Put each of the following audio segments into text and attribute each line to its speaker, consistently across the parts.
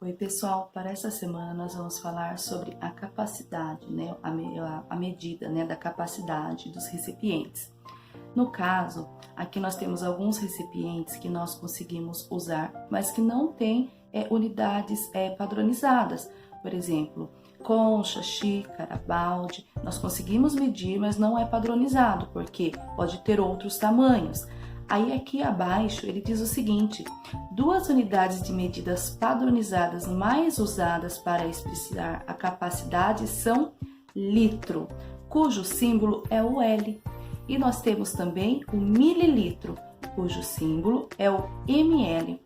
Speaker 1: Oi, pessoal, para essa semana nós vamos falar sobre a capacidade, né, a medida, né, da capacidade dos recipientes. No caso, aqui nós temos alguns recipientes que nós conseguimos usar, mas que não têm unidades padronizadas. Por exemplo, concha, xícara, balde, nós conseguimos medir, mas não é padronizado, porque pode ter outros tamanhos. Aí aqui abaixo ele diz o seguinte: duas unidades de medidas padronizadas mais usadas para expressar a capacidade são litro, cujo símbolo é o L. E nós temos também o mililitro, cujo símbolo é o ml.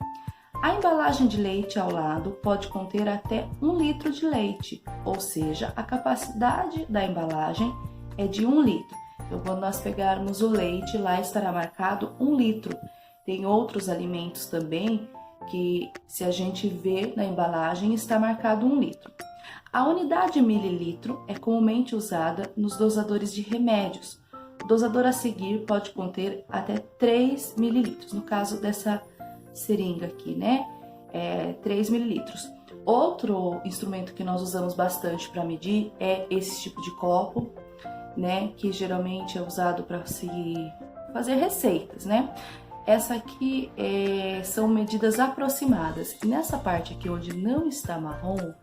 Speaker 1: A embalagem de leite ao lado pode conter até 1 litro de leite, ou seja, a capacidade da embalagem é de 1 litro. Então, quando nós pegarmos o leite, lá estará marcado 1 litro. Tem outros alimentos também que, se a gente vê na embalagem, está marcado 1 litro. A unidade mililitro é comumente usada nos dosadores de remédios. O dosador a seguir pode conter até 3 mililitros, no caso dessa seringa aqui, né? 3 mililitros. Outro instrumento que nós usamos bastante para medir é esse tipo de copo, né? Que geralmente é usado para se fazer receitas, né? Essa aqui são medidas aproximadas. E nessa parte aqui onde não está marrom,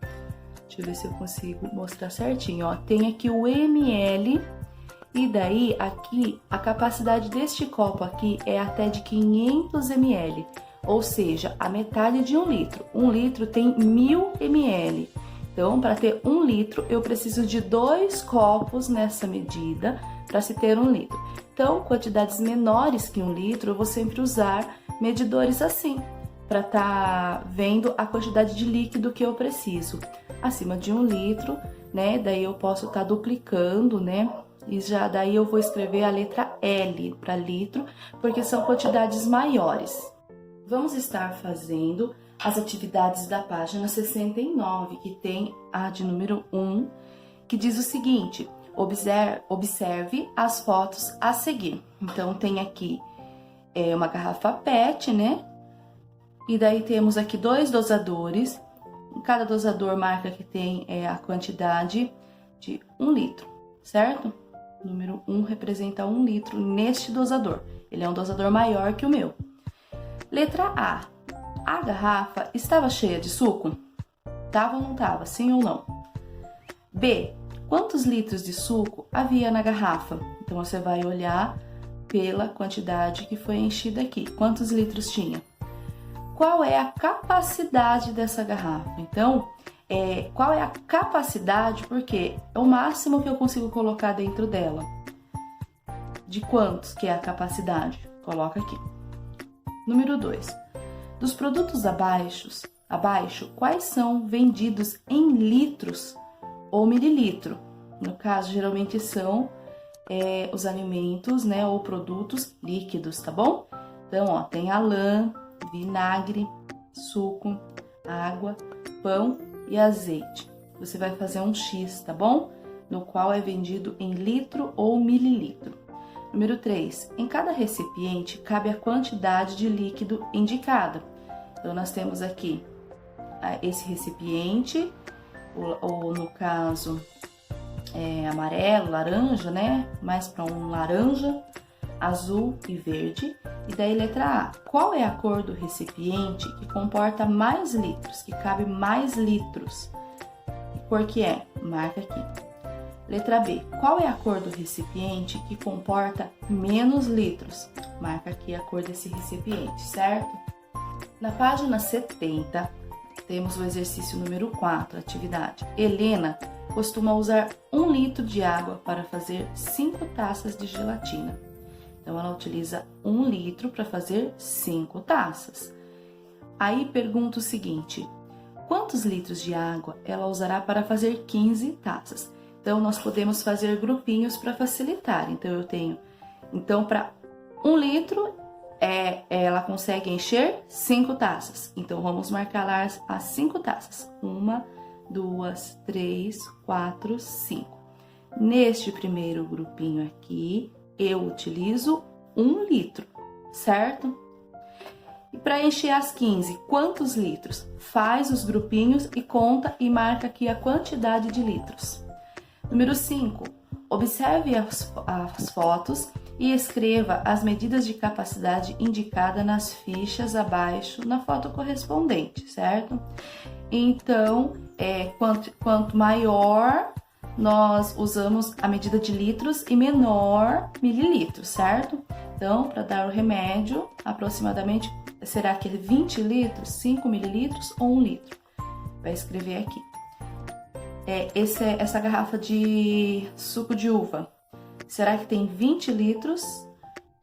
Speaker 1: deixa eu ver se eu consigo mostrar certinho, ó. Tem aqui o ml. E daí, aqui, a capacidade deste copo aqui é até de 500 ml, ou seja, a metade de 1 litro. 1 litro tem 1000 ml. Então, para ter 1 litro, eu preciso de 2 copos nessa medida para se ter 1 litro. Então, quantidades menores que 1 litro, eu vou sempre usar medidores assim, para estar vendo a quantidade de líquido que eu preciso. Acima de 1 litro, né? Daí eu posso estar duplicando, né? E já daí eu vou escrever a letra L para litro, porque são quantidades maiores. Vamos estar fazendo as atividades da página 69, que tem a de número 1, que diz o seguinte: observe as fotos a seguir. Então, tem aqui uma garrafa PET, né? E daí temos aqui 2 dosadores. Cada dosador marca que tem a quantidade de 1 litro, certo? O número 1 representa 1 litro neste dosador. Ele é um dosador maior que o meu. Letra A. A garrafa estava cheia de suco? Tava ou não tava? Sim ou não? B. Quantos litros de suco havia na garrafa? Então, você vai olhar pela quantidade que foi enchida aqui. Quantos litros tinha? Qual é a capacidade dessa garrafa? Então, qual é a capacidade? Porque é o máximo que eu consigo colocar dentro dela. De quantos que é a capacidade? Coloca aqui. Número 2. Dos produtos abaixo, quais são vendidos em litros ou mililitro? No caso, geralmente são os alimentos, né, ou produtos líquidos, tá bom? Então, ó, tem a lã, vinagre, suco, água, pão e azeite. Você vai fazer um X, tá bom? No qual é vendido em litro ou mililitro. Número 3. Em cada recipiente cabe a quantidade de líquido indicada. Então, nós temos aqui esse recipiente, ou no caso, amarelo, laranja, né? Mais para um laranja, azul e verde. E daí, letra A. Qual é a cor do recipiente que comporta mais litros, que cabe mais litros? Que cor que é? Marca aqui. Letra B. Qual é a cor do recipiente que comporta menos litros? Marca aqui a cor desse recipiente, certo? Na página 70, temos o exercício número 4, atividade. Helena costuma usar 1 litro de água para fazer 5 taças de gelatina. Então, ela utiliza 1 litro para fazer 5 taças. Aí, pergunta o seguinte: quantos litros de água ela usará para fazer 15 taças? Então, nós podemos fazer grupinhos para facilitar. Então, eu tenho... Então, para 1 litro, ela consegue encher 5 taças. Então, vamos marcar lá as 5 taças. 1, 2, 3, 4, 5. Neste primeiro grupinho aqui, eu utilizo 1 litro, certo? E para encher as 15, quantos litros? Faz os grupinhos e conta e marca aqui a quantidade de litros. Número 5. Observe as fotos e escreva as medidas de capacidade indicadas nas fichas abaixo na foto correspondente, certo? Então, quanto maior, nós usamos a medida de litros e menor mililitros, certo? Então, para dar o remédio, aproximadamente, será que 20 litros, 5 mililitros ou 1 litro? Vai escrever aqui. Essa garrafa de suco de uva, será que tem 20 litros,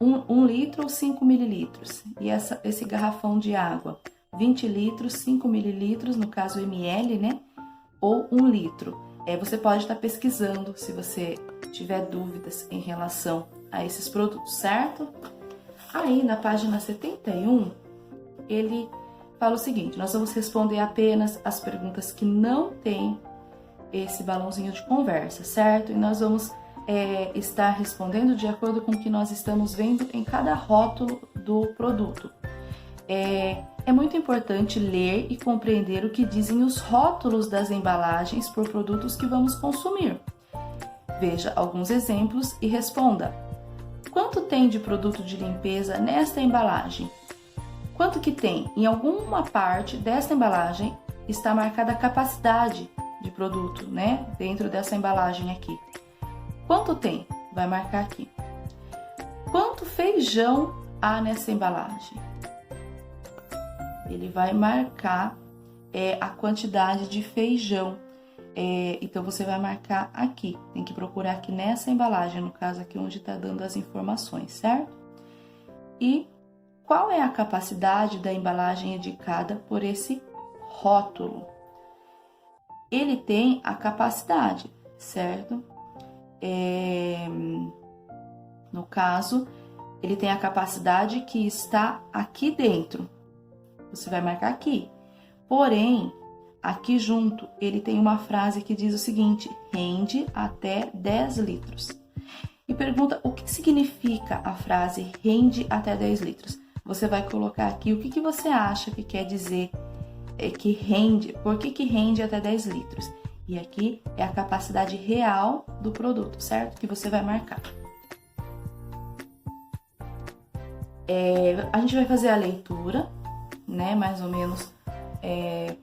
Speaker 1: 1 litro ou 5 mililitros? E esse garrafão de água, 20 litros, 5 mililitros, no caso ml, né? Ou 1 litro. Você pode estar pesquisando se você tiver dúvidas em relação a esses produtos, certo? Aí, na página 71, ele fala o seguinte: nós vamos responder apenas as perguntas que não tem esse balãozinho de conversa, certo? E nós vamos estar respondendo de acordo com o que nós estamos vendo em cada rótulo do produto. É muito importante ler e compreender o que dizem os rótulos das embalagens por produtos que vamos consumir. Veja alguns exemplos e responda: quanto tem de produto de limpeza nesta embalagem? Quanto que tem? Em alguma parte desta embalagem está marcada a capacidade de produto, né? Dentro dessa embalagem aqui. Quanto tem? Vai marcar aqui. Quanto feijão há nessa embalagem? Ele vai marcar a quantidade de feijão. Então, você vai marcar aqui. Tem que procurar aqui nessa embalagem, no caso aqui onde está dando as informações, certo? E qual é a capacidade da embalagem indicada por esse rótulo? Ele tem a capacidade, certo? No caso, ele tem a capacidade que está aqui dentro. Você vai marcar aqui. Porém, aqui junto, ele tem uma frase que diz o seguinte: rende até 10 litros. E pergunta o que significa a frase rende até 10 litros. Você vai colocar aqui o que você acha que quer dizer que rende, por que rende até 10 litros. E aqui é a capacidade real do produto, certo? Que você vai marcar. A gente vai fazer a leitura, né? Mais ou menos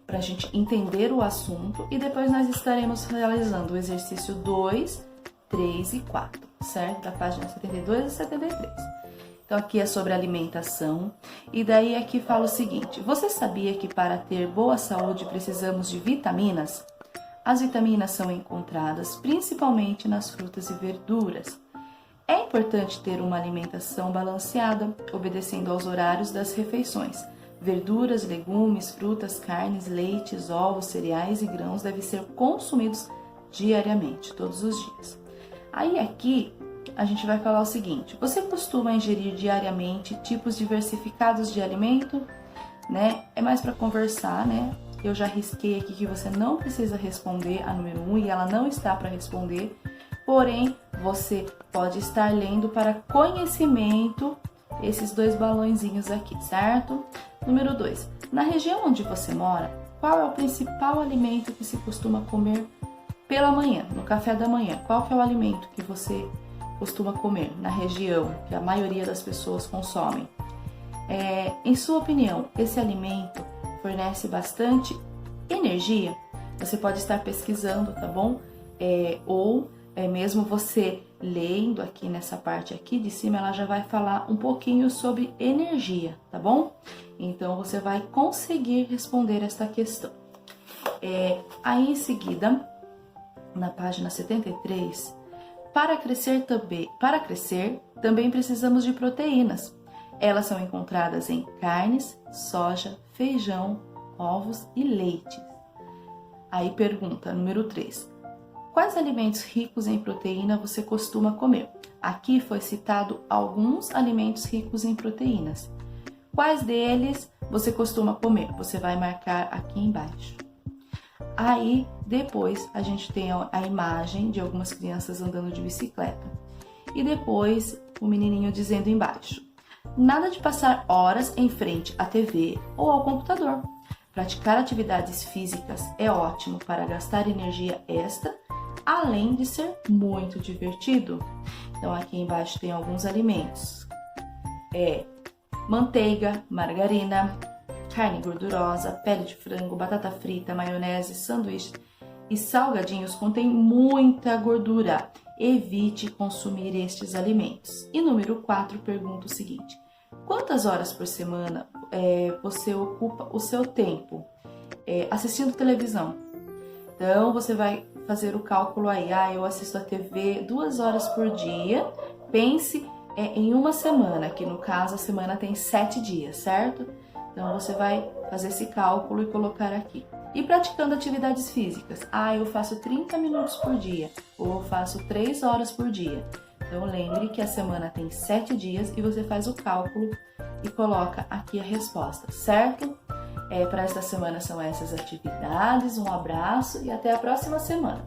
Speaker 1: para a gente entender o assunto. E depois nós estaremos realizando o exercício 2, 3 e 4, certo? Da página 72 e 73. Então, aqui é sobre alimentação. E daí aqui fala o seguinte: você sabia que para ter boa saúde precisamos de vitaminas? As vitaminas são encontradas principalmente nas frutas e verduras. É importante ter uma alimentação balanceada, obedecendo aos horários das refeições. Verduras, legumes, frutas, carnes, leites, ovos, cereais e grãos devem ser consumidos diariamente, todos os dias. Aí aqui a gente vai falar o seguinte: você costuma ingerir diariamente tipos diversificados de alimento? Né? É mais para conversar, né? Eu já risquei aqui que você não precisa responder a número 1 e ela não está para responder. Porém, você pode estar lendo para conhecimento esses 2 balõezinhos aqui, certo? Número 2. Na região onde você mora, qual é o principal alimento que se costuma comer pela manhã, no café da manhã? Qual que é o alimento que você costuma comer na região que a maioria das pessoas consomem? Em sua opinião, esse alimento fornece bastante energia? Você pode estar pesquisando, tá bom? Ou mesmo você lendo aqui nessa parte aqui de cima, ela já vai falar um pouquinho sobre energia, tá bom? Então, você vai conseguir responder esta questão. Aí, em seguida, na página 73, para crescer também precisamos de proteínas. Elas são encontradas em carnes, soja, feijão, ovos e leite. Aí pergunta número 3. Quais alimentos ricos em proteína você costuma comer? Aqui foi citado alguns alimentos ricos em proteínas. Quais deles você costuma comer? Você vai marcar aqui embaixo. Aí, depois, a gente tem a imagem de algumas crianças andando de bicicleta. E depois, o menininho dizendo embaixo: Nada de passar horas em frente à TV ou ao computador. Praticar atividades físicas é ótimo para gastar energia extra, além de ser muito divertido. Então aqui embaixo tem alguns alimentos. Manteiga, margarina, carne gordurosa, pele de frango, batata frita, maionese, sanduíche e salgadinhos contêm muita gordura. Evite consumir estes alimentos. E número 4, pergunta o seguinte: quantas horas por semana você ocupa o seu tempo assistindo televisão? Então você vai fazer o cálculo aí. Eu assisto a TV 2 horas por dia. Pense em uma semana, que no caso a semana tem 7 dias, certo? Então você vai fazer esse cálculo e colocar aqui. E praticando atividades físicas? Eu faço 30 minutos por dia, ou eu faço 3 horas por dia. Então lembre que a semana tem 7 dias e você faz o cálculo e coloca aqui a resposta, certo? Para esta semana são essas atividades. Um abraço e até a próxima semana.